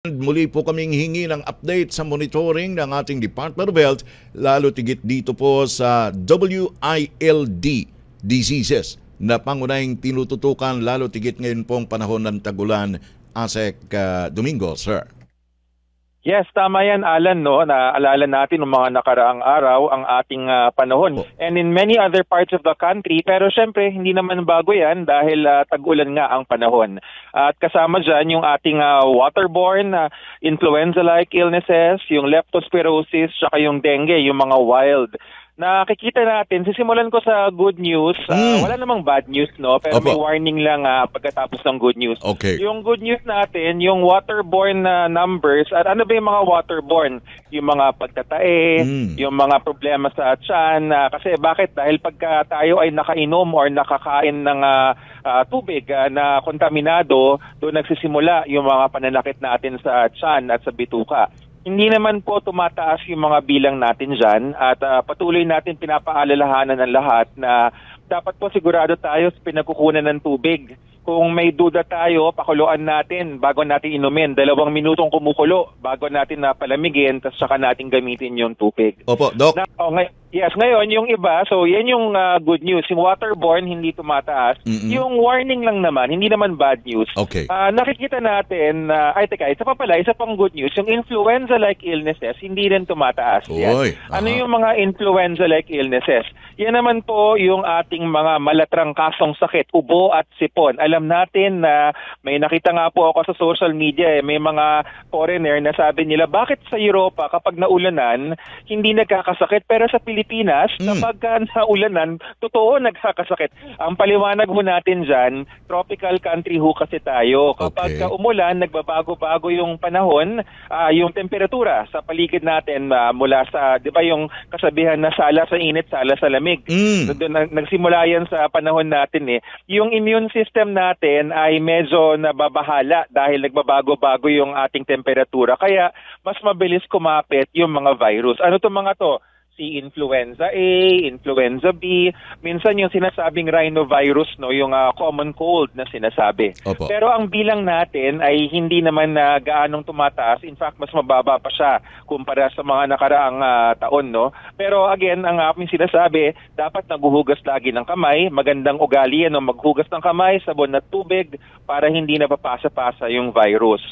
Muli po kaming hingi ng update sa monitoring ng ating Department of Health, lalo tigit dito po sa WILD diseases na pangunahing tinututukan lalo tigit ngayon pong panahon ng tagulan. Asek Domingo, sir. Yes, tama yan, Alan, no? Naalala natin ng mga nakaraang araw ang ating panahon. And in many other parts of the country, pero syempre hindi naman bago yan dahil tag-ulan nga ang panahon. At kasama dyan yung ating waterborne, influenza-like illnesses, yung leptospirosis, saka yung dengue, yung mga wild. Nakikita natin, sisimulan ko sa good news. Wala namang bad news, no? Pero may warning lang pagkatapos ng good news. Okay. Yung good news natin, yung waterborne numbers, at ano ba yung mga waterborne? Yung mga pagtatae, yung mga problema sa tiyan. Kasi bakit? Dahil pagka tayo ay nakainom or nakakain ng tubig na kontaminado, doon nagsisimula yung mga pananakit natin sa tiyan at sa bituka. Hindi naman po tumataas yung mga bilang natin dyan at patuloy natin pinapaalalahanan ng lahat na dapat po sigurado tayo sa pinagkukunan ng tubig. Kung may duda tayo, pakuluan natin bago natin inumin. 2 minutong kumukulo bago natin napalamigin, tapos saka natin gamitin yung tubig. Opo, Doc. Yes, ngayon yung iba, so yan yung good news. Yung waterborne hindi tumataas. Yung warning lang naman, hindi naman bad news. Okay. Nakikita natin, isa pang good news, yung influenza-like illnesses, hindi rin tumataas. Oy, Ano yung mga influenza-like illnesses? Yan naman po yung ating mga malatrang kasong sakit, ubo at sipon. Alam natin na may nakita nga po ako sa social media, may mga foreigner na sabi nila, bakit sa Europa kapag naulanan, hindi nagkakasakit, pero sa Pilipinas, kapag naulanan, totoo nagkakasakit. Ang paliwanag ho natin dyan, tropical country ho kasi tayo. Kapag umulan, nagbabago-bago yung panahon, yung temperatura sa paligid natin mula sa, di ba yung kasabihan na sala sa init, sala sa lamig. Nagsimula yan sa panahon natin eh. Yung immune system natin ay medyo nababahala dahil nagbabago-bago yung ating temperatura. Kaya mas mabilis kumapit yung mga virus. Ano to mga to? Si influenza A, influenza B, minsan yung sinasabing rhinovirus, no, yung common cold na sinasabi. Opo. Pero ang bilang natin ay hindi naman gaanong tumataas. In fact, mas mababa pa siya kumpara sa mga nakaraang taon, no. Pero again, ang aming sinasabi, dapat naguhugas lagi ng kamay, magandang ugali no, maghugas ng kamay, sabon at tubig para hindi napapasa-pasa yung virus.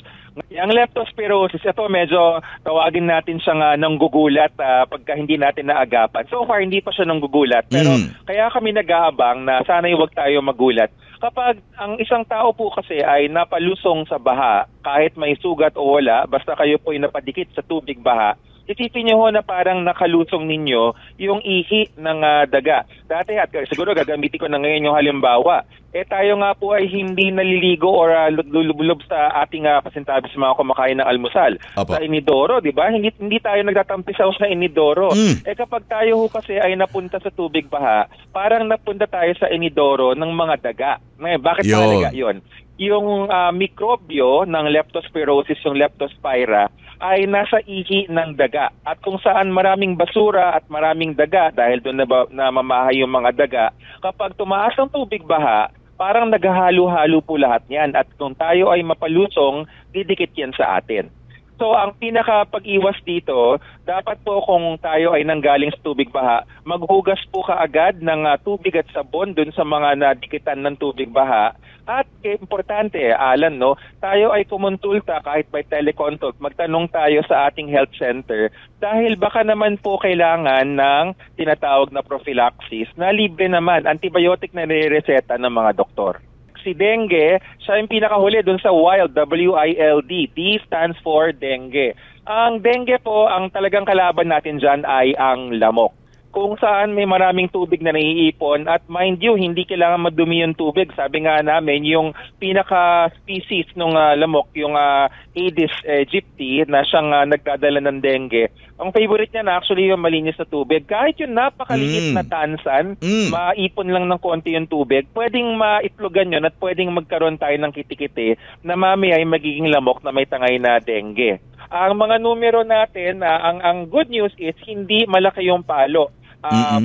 Ang leptospirosis, ito medyo tawagin natin siyang nanggugulat pagka hindi natin naagapan. So far, hindi pa siya nanggugulat. Pero kaya kami nag-aabang na sana'y huwag tayo magulat. Kapag ang isang tao po kasi ay napalusong sa baha, kahit may sugat o wala, basta kayo po ay napadikit sa tubig baha, isipin niyo ho na parang nakalusong ninyo yung ihi ng daga. Dati at siguro gagamitin ko na ngayon yung halimbawa. Tayo nga po ay hindi naliligo or lulublub sa ating pasintabi sa mga kumakain ng almusal. Opo. Sa inidoro, di ba? Hindi tayo nagtatampisaw sa inidoro. Kapag tayo ho kasi ay napunta sa tubig baha, parang napunta tayo sa inidoro ng mga daga. Bakit mga daga yun? Yung mikrobyo ng leptospirosis, yung leptospira, ay nasa ihi ng daga. At kung saan maraming basura at maraming daga, dahil doon namamahay yung mga daga, kapag tumaas ang tubig baha, parang naghahalo-halo po lahat yan. At kung tayo ay mapalusong, didikit yan sa atin. So, ang pinaka-pag-iwas dito, dapat po kung tayo ay nanggaling sa tubig baha, maghugas po kaagad ng tubig at sabon dun sa mga nadikitan ng tubig baha. At importante, Alan, no, tayo ay kumonsulta kahit by teleconsult, magtanong tayo sa ating health center dahil baka naman po kailangan ng tinatawag na prophylaxis na libre naman, antibiotic na nireseta ng mga doktor. Si dengue, siya yung pinakahuli dun sa wild, WILD. D stands for dengue. Ang dengue po, ang talagang kalaban natin dyan ay ang lamok. Kung saan may maraming tubig na naiipon at mind you, hindi kailangan madumi yung tubig. Sabi nga namin, yung pinaka-species ng lamok, yung Aedes aegypti na siyang nagdadala ng dengue. Ang favorite niya na actually yung malinis na tubig. Kahit yung napakaliit na tansan, maipon lang ng konti yung tubig, pwedeng maitlogan yun at pwedeng magkaroon tayo ng kitikiti na mamaya ay magiging lamok na may tangay na dengue. Ang mga numero natin, ang good news is hindi malaki yung palo.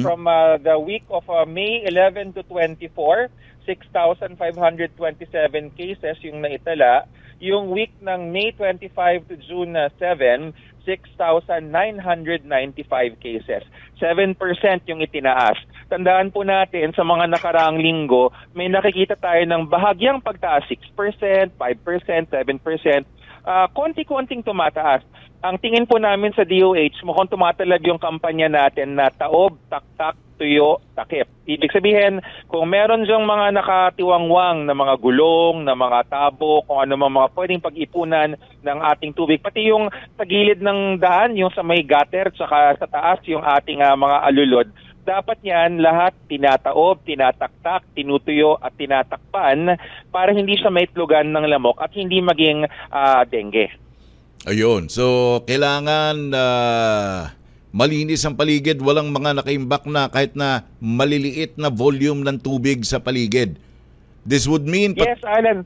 From the week of May 11 to 24, 6,527 cases yung naitala. Yung week ng May 25 to June 7, 6,995 cases. 7% yung itinaas. Tandaan po natin, sa mga nakaraang linggo, may nakikita tayo ng bahagyang pagtaas, 6%, 5%, 7%. Konti-konting tumataas. Ang tingin po namin sa DOH, mukhang tumatalab yung kampanya natin na taob, taktak, tuyo, takip. Ibig sabihin, kung meron dyang mga nakatiwangwang na mga gulong, na mga tabo, kung ano mga pwedeng pag-ipunan ng ating tubig, pati yung sa gilid ng daan, yung sa may gutter, saka sa taas, yung ating mga alulod, dapat yan lahat tinataob, tinataktak, tinutuyo at tinatakpan para hindi siya maitlogan ng lamok at hindi maging dengue. Ayun. So, kailangan malinis ang paligid. Walang mga nakaimbak na kahit na maliliit na volume ng tubig sa paligid. This would mean... Yes, Alan.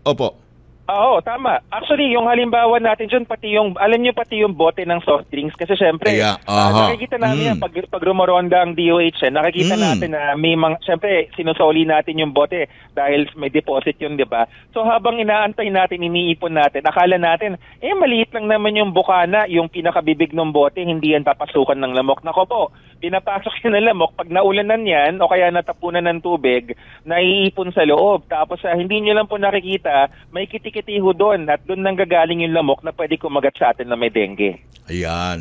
Opo. Oo, tama. Actually, yung halimbawa natin dyan, pati yung, alam nyo pati yung bote ng soft drinks. Kasi syempre, nakikita namin yan, pag rumoronda ang DOH, nakikita natin na may mga, syempre, sinusoli natin yung bote dahil may deposit yun, di ba? So habang inaantay natin, iniipon natin, akala natin, maliit lang naman yung bukana, yung pinakabibig ng bote, hindi yan papasukan ng lamok. Nako po, pinapasok yun ng lamok, pag naulanan yan, o kaya natapunan ng tubig, naiipon sa loob. Tapos hindi nyo lang po nakikita, may kitikitiho doon at doon nanggagaling yung lamok na pwede kumagat sa atin na may dengue. Ayan.